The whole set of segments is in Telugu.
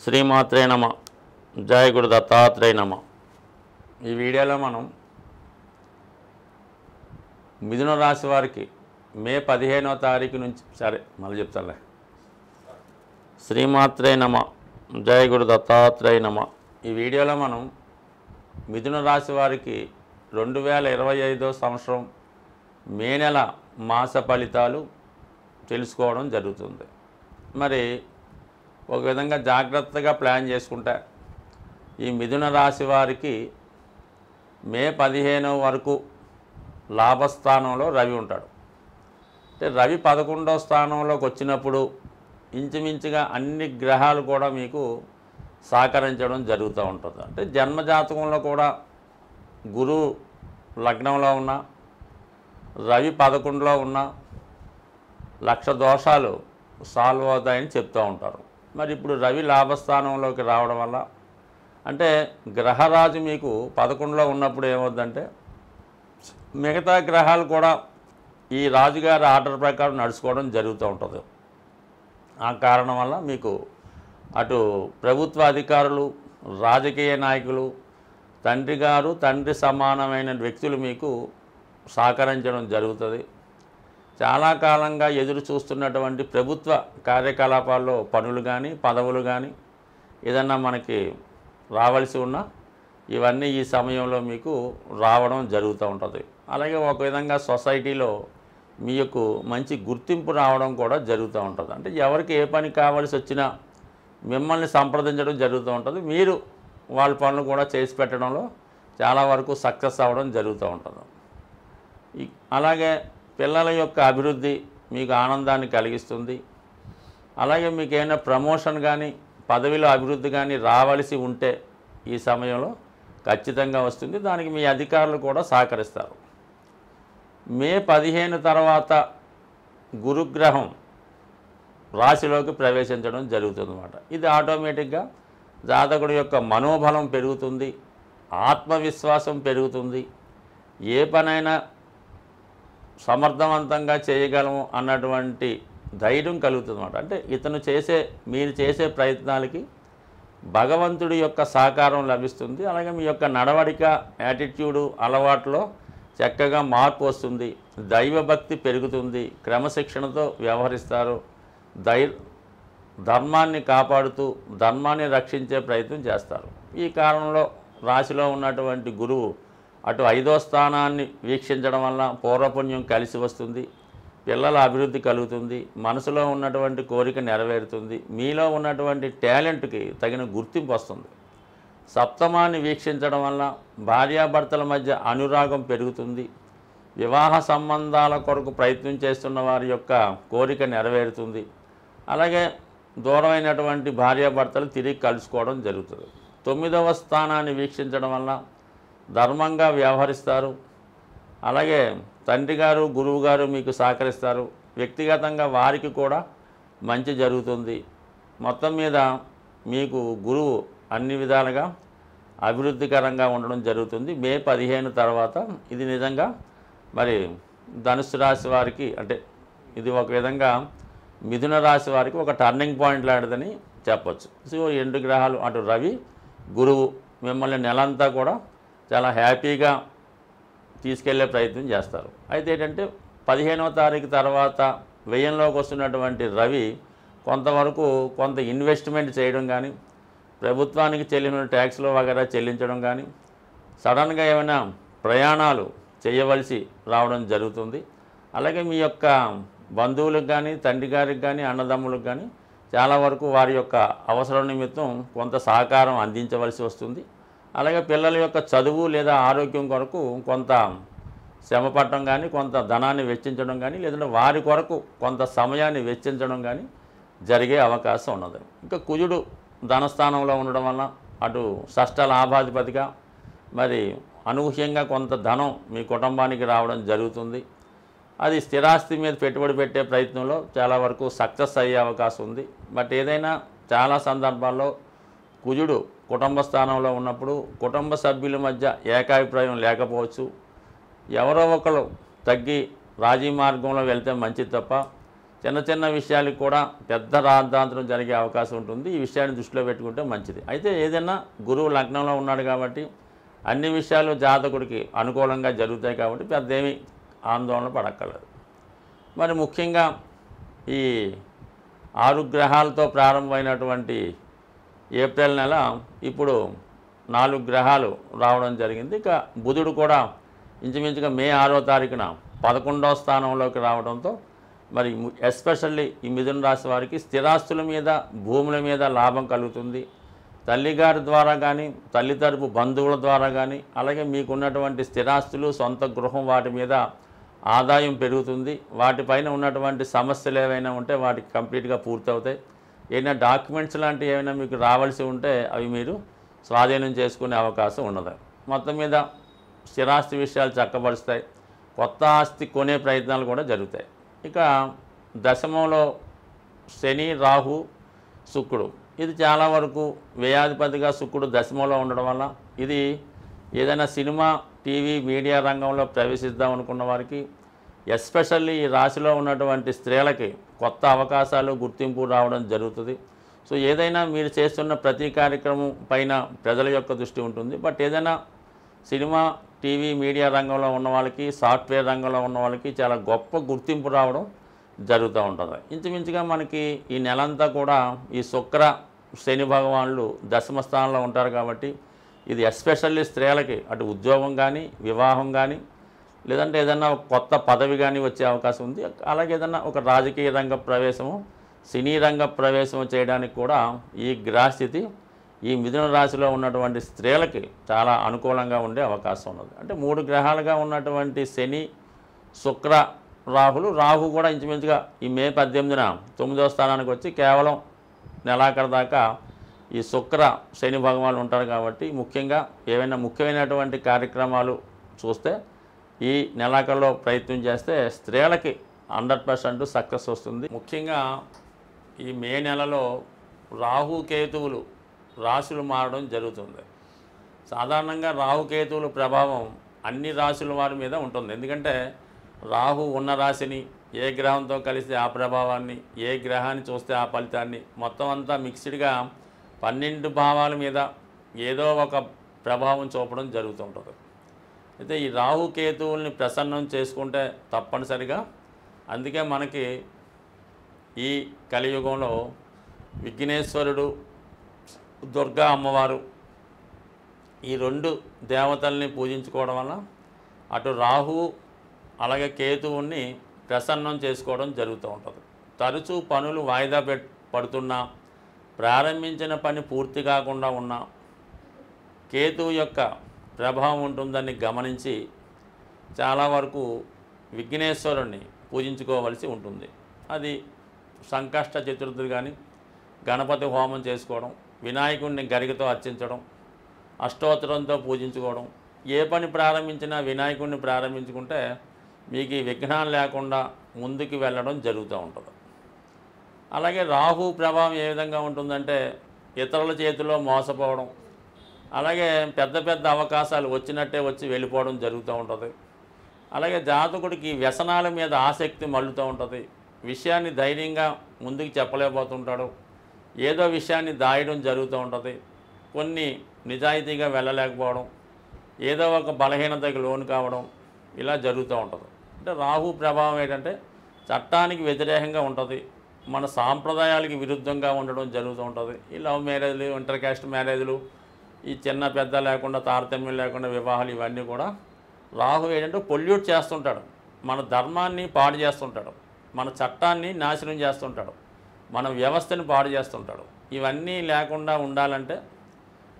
శ్రీమాత్రే నమ. జయ గురు దత్తాత్రేయ నమ. ఈ వీడియోలో మనం మిథున రాశి వారికి మే 15వ తారీఖు నుంచి మళ్ళీ చెప్తాలే. శ్రీమాత్రే నమ. జయ గురు దత్తాత్రేయ నమ. ఈ వీడియోలో మనం మిథున రాశి వారికి 2025వ సంవత్సరం మే నెల మాస ఫలితాలు తెలుసుకోవడం జరుగుతుంది. మరి ఒక విధంగా జాగ్రత్తగా ప్లాన్ చేసుకుంటే ఈ మిథున రాశి వారికి మే 15 వరకు లాభస్థానంలో రవి ఉంటాడు. అంటే రవి 11వ స్థానంలోకి వచ్చినప్పుడు ఇంచుమించుగా అన్ని గ్రహాలు కూడా మీకు సహకరించడం జరుగుతూ ఉంటుంది. అంటే జన్మజాతకంలో కూడా గురువు లగ్నంలో ఉన్న రవి 11లో ఉన్న లక్ష దోషాలు సాల్వ్ అవుతాయని చెప్తూ ఉంటారు. మరి ఇప్పుడు రవి లాభస్థానంలోకి రావడం వల్ల అంటే గ్రహరాజు మీకు 11లో ఉన్నప్పుడు ఏమవుద్దంటే మిగతా గ్రహాలు కూడా ఈ రాజుగారి ఆర్డర్ ప్రకారం నడుచుకోవడం జరుగుతూ ఉంటుంది. ఆ కారణం వల్ల మీకు అటు ప్రభుత్వ అధికారులు, రాజకీయ నాయకులు, తండ్రి గారు, తండ్రి సమానమైన వ్యక్తులు మీకు సహకరించడం జరుగుతుంది. చాలా కాలంగా ఎదురు చూస్తున్నటువంటి ప్రభుత్వ కార్యకలాపాల్లో పనులు కానీ పదవులు కానీ ఏదన్నా మనకి రావాల్సి ఉన్నా ఇవన్నీ ఈ సమయంలో మీకు రావడం జరుగుతూ ఉంటుంది. అలాగే ఒక విధంగా సొసైటీలో మీకు మంచి గుర్తింపు రావడం కూడా జరుగుతూ ఉంటుంది. అంటే ఎవరికి ఏ పని కావాల్సి వచ్చినా మిమ్మల్ని సంప్రదించడం జరుగుతూ ఉంటుంది. మీరు వాళ్ళ పనులు కూడా చేసి పెట్టడంలో చాలా వరకు సక్సెస్ అవ్వడం జరుగుతూ ఉంటుంది. అలాగే పిల్లల యొక్క అభివృద్ధి మీకు ఆనందాన్ని కలిగిస్తుంది. అలాగే మీకు ఏమైనా ప్రమోషన్ కానీ పదవిలో అభివృద్ధి కానీ రావాల్సి ఉంటే ఈ సమయంలో ఖచ్చితంగా వస్తుంది. దానికి మీ అధికారులు కూడా సహకరిస్తారు. మే 15 తర్వాత గురుగ్రహం రాశిలోకి ప్రవేశించడం జరుగుతుందన్నమాట. ఇది ఆటోమేటిక్గా జాతకుడి యొక్క మనోబలం పెరుగుతుంది, ఆత్మవిశ్వాసం పెరుగుతుంది, ఏ పనైనా సమర్థవంతంగా చేయగలము అన్నటువంటి ధైర్యం కలుగుతుందన్నమాట. అంటే మీరు చేసే ప్రయత్నాలకి భగవంతుడి యొక్క సహకారం లభిస్తుంది. అలాగే మీ యొక్క నడవడిక, యాటిట్యూడు, అలవాట్లో చక్కగా మార్పు వస్తుంది, దైవభక్తి పెరుగుతుంది, క్రమశిక్షణతో వ్యవహరిస్తారు, ధర్మాన్ని కాపాడుతూ ధర్మాన్ని రక్షించే ప్రయత్నం చేస్తారు. ఈ కారణంలో రాశిలో ఉన్నటువంటి గురువు అటు 5వ స్థానాన్ని వీక్షించడం వల్ల పూర్వపుణ్యం కలిసి వస్తుంది, పిల్లల అభివృద్ధి కలుగుతుంది, మనసులో ఉన్నటువంటి కోరిక నెరవేరుతుంది, మీలో ఉన్నటువంటి టాలెంట్కి తగిన గుర్తింపు వస్తుంది. సప్తమాన్ని వీక్షించడం వల్ల భార్యాభర్తల మధ్య అనురాగం పెరుగుతుంది, వివాహ సంబంధాల కొరకు ప్రయత్నం చేస్తున్న వారి యొక్క కోరిక నెరవేరుతుంది. అలాగే దూరమైనటువంటి భార్యాభర్తలు తిరిగి కలుసుకోవడం జరుగుతుంది. 9వ స్థానాన్ని వీక్షించడం వల్ల ధర్మంగా వ్యవహరిస్తారు. అలాగే తండ్రి గారు, గురువు గారు మీకు సహకరిస్తారు. వ్యక్తిగతంగా వారికి కూడా మంచి జరుగుతుంది. మొత్తం మీద మీకు గురువు అన్ని విధాలుగా అభివృద్ధికరంగా ఉండడం జరుగుతుంది. మే 15 తర్వాత ఇది నిజంగా మరి ధనుసు రాశి వారికి అంటే ఇది ఒక విధంగా మిథున రాశి వారికి ఒక టర్నింగ్ పాయింట్ లాంటిదని చెప్పచ్చు. సో 2 గ్రహాలు అటు రవి, గురువు మిమ్మల్ని నెలంతా కూడా చాలా హ్యాపీగా తీసుకెళ్లే ప్రయత్నం చేస్తారు. అయితే ఏంటంటే 15వ తారీఖు తర్వాత వ్యయంలోకి వస్తున్నటువంటి రవి కొంతవరకు కొంత ఇన్వెస్ట్మెంట్ చేయడం కానీ, ప్రభుత్వానికి చెల్లిన ట్యాక్స్లు వగైరా చెల్లించడం కానీ, సడన్గా ఏమైనా ప్రయాణాలు చేయవలసి రావడం జరుగుతుంది. అలాగే మీ యొక్క బంధువులకు కానీ, తండ్రి గారికి కానీ, అన్నదమ్ములకు కానీ చాలా వరకు వారి యొక్క అవసరం నిమిత్తం కొంత సహకారం అందించవలసి వస్తుంది. అలాగే పిల్లల యొక్క చదువు లేదా ఆరోగ్యం కొరకు కొంత శ్రమపడటం కానీ, కొంత ధనాన్ని వెచ్చించడం కానీ, లేదంటే వారి కొరకు కొంత సమయాన్ని వెచ్చించడం కానీ జరిగే అవకాశం ఉన్నది. ఇంకా కుజుడు ధనస్థానంలో ఉండడం వల్ల అటు షష్ఠ లాభాధిపతిగా మరి అనూహ్యంగా కొంత ధనం మీ కుటుంబానికి రావడం జరుగుతుంది. అది స్థిరాస్తి మీద పెట్టుబడి పెట్టే ప్రయత్నంలో చాలా వరకు సక్సెస్ అయ్యే అవకాశం ఉంది. బట్ ఏదైనా చాలా సందర్భాల్లో కుజుడు కుటుంబ స్థానంలో ఉన్నప్పుడు కుటుంబ సభ్యుల మధ్య ఏకాభిప్రాయం లేకపోవచ్చు. ఎవరో ఒకరు తగ్గి రాజీ మార్గంలో వెళ్తే మంచిది తప్ప చిన్న చిన్న విషయాలకు కూడా పెద్ద రాద్ధాంతరం జరిగే అవకాశం ఉంటుంది. ఈ విషయాన్ని దృష్టిలో పెట్టుకుంటే మంచిది. అయితే ఏదైనా గురువు లగ్నంలో ఉన్నాడు కాబట్టి అన్ని విషయాలు జాతకుడికి అనుకూలంగా జరుగుతాయి కాబట్టి పెద్ద ఏమీ ఆందోళన పడక్కర్లేదు. మరి ముఖ్యంగా ఈ 6 గ్రహాలతో ప్రారంభమైనటువంటి ఏప్రిల్ నెల ఇప్పుడు 4 గ్రహాలు రావడం జరిగింది. ఇక బుధుడు కూడా ఇంచుమించుగా మే 6వ తారీఖున 11వ స్థానంలోకి రావడంతో మరి ఎస్పెషల్లీ ఈ మిథున రాశి వారికి స్థిరాస్తుల మీద భూముల మీద లాభం కలుగుతుంది. తల్లిగారి ద్వారా కానీ తల్లి తరపు బంధువుల ద్వారా కానీ అలాగే మీకున్నటువంటి స్థిరాస్తులు సొంత గృహం వాటి మీద ఆదాయం పెరుగుతుంది. వాటిపైన ఉన్నటువంటి సమస్యలు ఏవైనా ఉంటే వాటికి కంప్లీట్గా పూర్తవుతాయి. ఏదైనా డాక్యుమెంట్స్ లాంటివి ఏమైనా మీకు రావాల్సి ఉంటే అవి మీరు స్వాధీనం చేసుకునే అవకాశం ఉన్నది. మొత్తం మీద స్థిరాస్తి విషయాలు చక్కబరుస్తాయి. కొత్త ఆస్తి కొనే ప్రయత్నాలు కూడా జరుగుతాయి. ఇక దశమంలో శని రాహు శుక్రుడు, ఇది చాలా వరకు వ్యయాధిపతిగా శుక్రుడు దశమంలో ఉండడం వల్ల ఇది ఏదైనా సినిమా టీవీ మీడియా రంగంలో ప్రవేశిద్దాం అనుకున్న వారికి ఎస్పెషల్లీ ఈ రాశిలో ఉన్నటువంటి స్త్రీలకి కొత్త అవకాశాలు గుర్తింపు రావడం జరుగుతుంది. సో ఏదైనా మీరు చేస్తున్న ప్రతి కార్యక్రమం పైన ప్రజల యొక్క దృష్టి ఉంటుంది. బట్ ఏదైనా సినిమా టీవీ మీడియా రంగంలో ఉన్న వాళ్ళకి సాఫ్ట్వేర్ రంగంలో ఉన్న వాళ్ళకి చాలా గొప్ప గుర్తింపు రావడం జరుగుతూ ఉంటుంది. ఇంచుమించుగా మనకి ఈ నెలంతా కూడా ఈ శుక్ర శని భగవానులు దశమ స్థానంలో ఉంటారు కాబట్టి ఇది ఎస్పెషల్లీ స్త్రీలకి అటు ఉద్యోగం కానీ వివాహం కానీ లేదంటే ఏదన్నా ఒక కొత్త పదవి కానీ వచ్చే అవకాశం ఉంది. అలాగే ఏదన్నా ఒక రాజకీయ రంగ ప్రవేశము సినీ రంగ ప్రవేశం చేయడానికి కూడా ఈ గ్రహస్థితి ఈ మిథున రాశిలో ఉన్నటువంటి స్త్రీలకి చాలా అనుకూలంగా ఉండే అవకాశం ఉన్నది. అంటే 3 గ్రహాలుగా ఉన్నటువంటి శని శుక్ర రాహు కూడా ఇంచుమించుగా ఈ మే 18న 9వ స్థానానికి వచ్చి కేవలం నెలాఖరు దాకా ఈ శుక్ర శని భగవానులు ఉంటారు కాబట్టి ముఖ్యంగా ఏవైనా ముఖ్యమైనటువంటి కార్యక్రమాలు చూస్తే ఈ నెలాఖరులో ప్రయత్నం చేస్తే స్త్రీలకి 100% సక్సెస్ వస్తుంది. ముఖ్యంగా ఈ మే నెలలో రాహు కేతువులు రాశులు మారడం జరుగుతుంది. సాధారణంగా రాహుకేతువుల ప్రభావం అన్ని రాశుల వారి మీద ఉంటుంది. ఎందుకంటే రాహు ఉన్న రాశిని ఏ గ్రహంతో కలిస్తే ఆ ప్రభావాన్ని, ఏ గ్రహాన్ని చూస్తే ఆ ఫలితాన్ని మొత్తం అంతా మిక్స్డ్గా 12 భావాల మీద ఏదో ఒక ప్రభావం చూపడం జరుగుతుంటుంది. అయితే ఈ రాహుకేతువుల్ని ప్రసన్నం చేసుకుంటే తప్పనిసరిగా అందుకే మనకి ఈ కలియుగంలో విఘ్నేశ్వరుడు దుర్గా అమ్మవారు ఈ 2 దేవతల్ని పూజించుకోవడం వల్ల అటు రాహువు అలాగే కేతువుని ప్రసన్నం చేసుకోవడం జరుగుతూ ఉంటుంది. తరచూ పనులు వాయిదా పడుతున్నా ప్రారంభించిన పని పూర్తి కాకుండా ఉన్న కేతువు యొక్క ప్రభావం ఉంటుందని గమనించి చాలా వరకు విఘ్నేశ్వరుణ్ణి పూజించుకోవలసి ఉంటుంది. అది సంకష్ట చతుర్థి కానీ గణపతి హోమం చేసుకోవడం, వినాయకుడిని గరికతో అర్చించడం, అష్టోత్తరంతో పూజించుకోవడం, ఏ పని ప్రారంభించినా వినాయకుడిని ప్రారంభించుకుంటే మీకు ఈ విఘ్నాలు లేకుండా ముందుకు వెళ్ళడం జరుగుతూ ఉంటుంది. అలాగే రాహు ప్రభావం ఏ విధంగా ఉంటుందంటే ఇతరుల చేతిలో మోసపోవడం, అలాగే పెద్ద పెద్ద అవకాశాలు వచ్చినట్టే వచ్చి వెళ్ళిపోవడం జరుగుతూ ఉంటుంది. అలాగే జాతకుడికి వ్యసనాల మీద ఆసక్తి మళ్ళుతూ ఉంటుంది. విషయాన్ని ధైర్యంగా ముందుకు చెప్పలేకపోతుంటాడు. ఏదో విషయాన్ని దాయడం జరుగుతూ ఉంటుంది. కొన్ని నిజాయితీగా వెళ్ళలేకపోవడం, ఏదో ఒక బలహీనతకి లోను కావడం ఇలా జరుగుతూ ఉంటుంది. అంటే రాహు ప్రభావం ఏంటంటే చట్టానికి వ్యతిరేకంగా ఉంటుంది, మన సాంప్రదాయాలకి విరుద్ధంగా ఉండడం జరుగుతూ ఉంటుంది. ఈ లవ్ మ్యారేజ్లు, ఇంటర్ క్యాస్ట్ మ్యారేజ్లు, ఈ చిన్న పెద్ద లేకుండా తారతమ్యం లేకుండా వివాహాలు ఇవన్నీ కూడా రాహు ఏంటంటే పొల్యూట్ చేస్తుంటాడు, మన ధర్మాన్ని పాడు చేస్తుంటాడు, మన చట్టాన్ని నాశనం చేస్తుంటాడు, మన వ్యవస్థని పాడు చేస్తుంటాడు. ఇవన్నీ లేకుండా ఉండాలంటే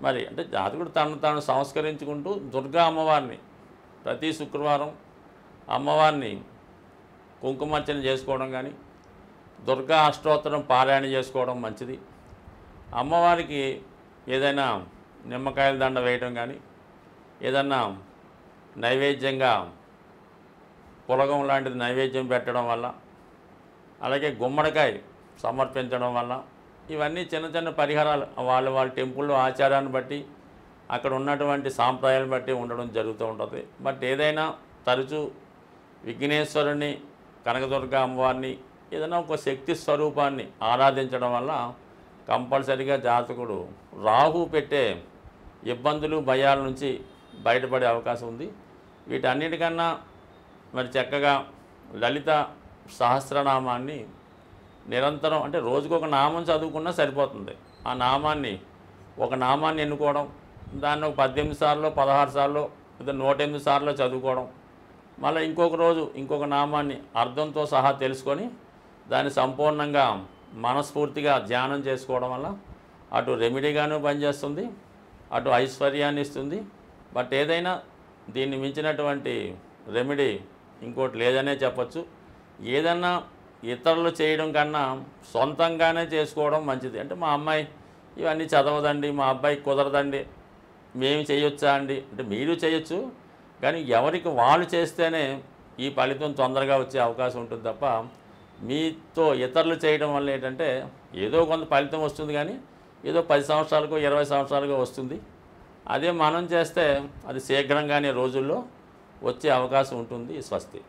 మరి అంటే జాతకుడు తను తాను సంస్కరించుకుంటూ దుర్గా అమ్మవారిని ప్రతి శుక్రవారం అమ్మవారిని కుంకుమార్చన చేసుకోవడం కానీ, దుర్గా అష్టోత్తరం పారాయణ చేసుకోవడం మంచిది. అమ్మవారికి ఏదైనా నిమ్మకాయల దండ వేయడం కానీ, ఏదన్నా నైవేద్యంగా పులగం లాంటిది నైవేద్యం పెట్టడం వల్ల, అలాగే గుమ్మడికాయ సమర్పించడం వల్ల, ఇవన్నీ చిన్న చిన్న పరిహారాలు వాళ్ళ టెంపుల్లో ఆచారాన్ని బట్టి అక్కడ ఉన్నటువంటి సాంప్రదాయాలను బట్టి ఉండడం జరుగుతూ ఉంటుంది. బట్ ఏదైనా తరచూ విఘ్నేశ్వరుని, కనకదుర్గ అమ్మవారిని ఏదైనా ఒక శక్తి స్వరూపాన్ని ఆరాధించడం వల్ల కంపల్సరిగా జాతకుడు రాహు పెట్టే ఇబ్బందులు భయాల నుంచి బయటపడే అవకాశం ఉంది. వీటన్నిటికన్నా మరి చక్కగా లలిత సహస్రనామాన్ని నిరంతరం అంటే రోజుకొక నామం చదువుకున్నా సరిపోతుంది. ఆ నామాన్ని ఒక నామాన్ని ఎన్నుకోవడం, దాన్ని ఒక 18 సార్లు 16 సార్లు లేదా 108 సార్లు చదువుకోవడం, మళ్ళీ ఇంకొక రోజు ఇంకొక నామాన్ని అర్థంతో సహా తెలుసుకొని దాన్ని సంపూర్ణంగా మనస్ఫూర్తిగా ధ్యానం చేసుకోవడం వల్ల అటు రెమెడీగాను పనిచేస్తుంది, అటు ఐశ్వర్యాన్ని ఇస్తుంది. బట్ ఏదైనా దీన్ని మించినటువంటి రెమెడీ ఇంకోటి లేదనే చెప్పచ్చు. ఏదన్నా ఇతరులు చేయడం కన్నా సొంతంగానే చేసుకోవడం మంచిది. అంటే మా అమ్మాయి ఇవన్నీ చదవదండి, మా అబ్బాయికి కుదరదండి, మేము చేయొచ్చా అండి అంటే మీరు చేయొచ్చు, కానీ ఎవరికి వాళ్ళు చేస్తేనే ఈ ఫలితం తొందరగా వచ్చే అవకాశం ఉంటుంది తప్ప మీతో ఇతరులు చేయడం వల్ల ఏంటంటే ఏదో కొంత ఫలితం వస్తుంది, కానీ ఏదో 10 సంవత్సరాలకో 20 సంవత్సరాలకో వస్తుంది. అదే మనం చేస్తే అది శీఘ్రంగానే రోజుల్లో వచ్చే అవకాశం ఉంటుంది. స్వస్తి.